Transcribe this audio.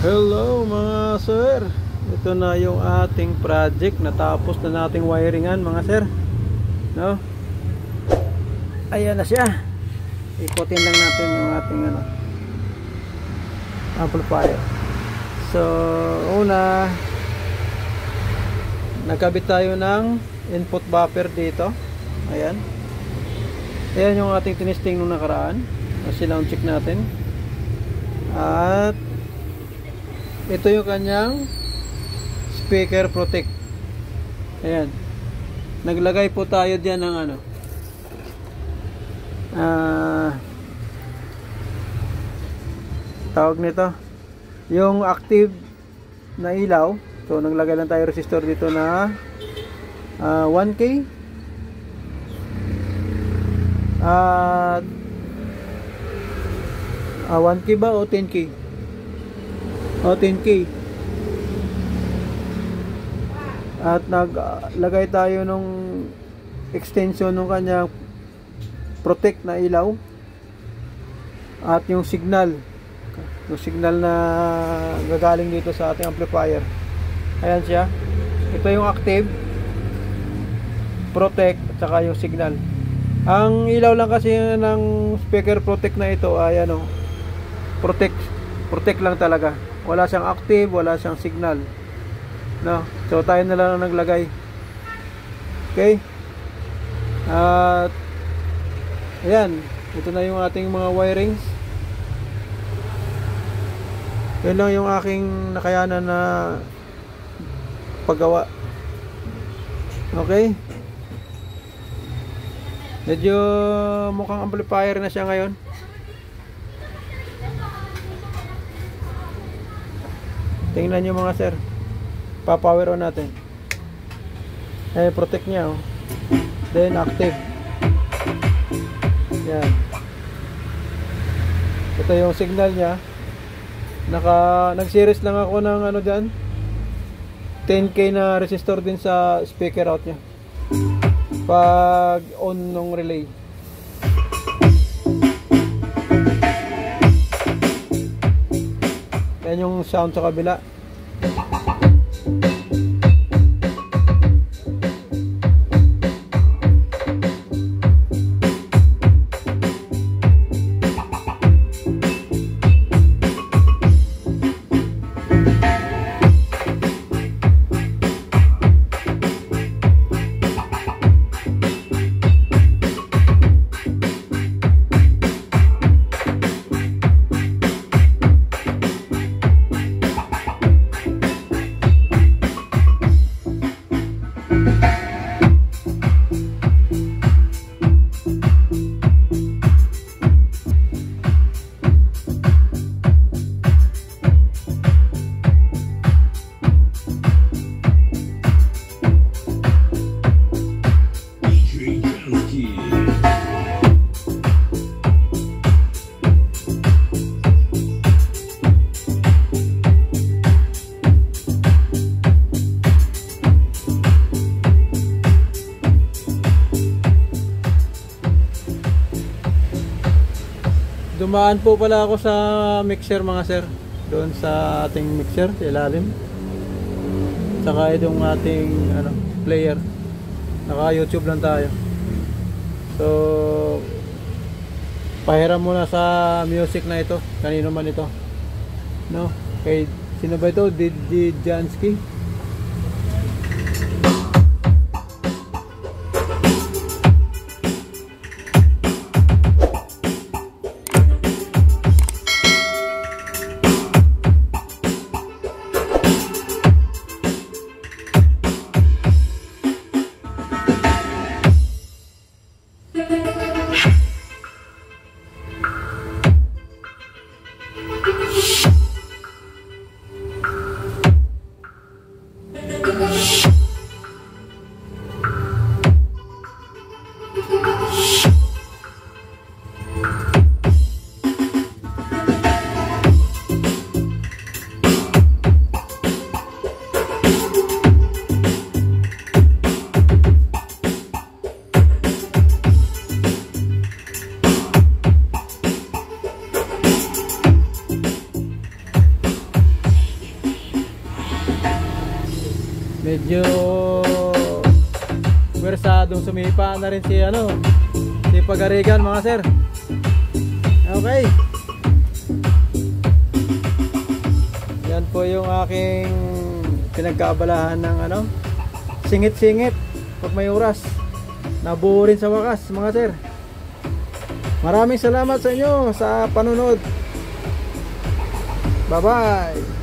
Hello mga sir. Ito na yung ating project. Natapos na nating wiringan mga sir. No? Ayan na siya. Ikutin lang natin yung ating amplifier. So, una, nagkabit tayo ng input buffer dito. Ayan. Ayan yung ating tinesting nung nakaraan. Silang check natin. At ito yung kanyang speaker protect. Ayan. Naglagay po tayo diyan ng tawag nito, yung active na ilaw. So naglagay lang tayo resistor dito na 1K at 1K ba o 10K? O 10K. At naglagay tayo nung extension ng kanyang protect na ilaw at yung signal na gagaling dito sa ating amplifier. Ayan siya. Ito yung active, protect at saka yung signal. Ang ilaw lang kasi ng speaker protect na ito ay protect lang talaga. Wala siyang active, wala siyang signal. No? So tayo na lang naglagay. Okay? At ayan, ito na yung ating mga wirings. Yan lang yung aking nakayanan na paggawa. Okay? Medyo mukhang amplifier na siya ngayon. Tingnan nyo mga sir. Pa-power on natin. Protect niya. Then active. Yan. Ito yung signal niya. Nag-series lang ako ng dyan. 10K na resistor din sa speaker out niya. Pag on ng relay. Yan yung sound sa kabila. Dumaan po pala ako sa mixer mga sir. Doon sa ating mixer sa ilalim. Saka itong ating player. Naka YouTube lang tayo. So pahiram muna sa music na ito. Kanino man ito, no? Kay sino ba ito? Jansky. medyo wersadong sumipa na rin si si Pagarigan mga sir. Okay, yan po yung aking pinagkaabalahan ng singit-singit pag may oras. Nabuo rin sa wakas mga sir. Maraming salamat sa inyo sa panunod. Bye bye.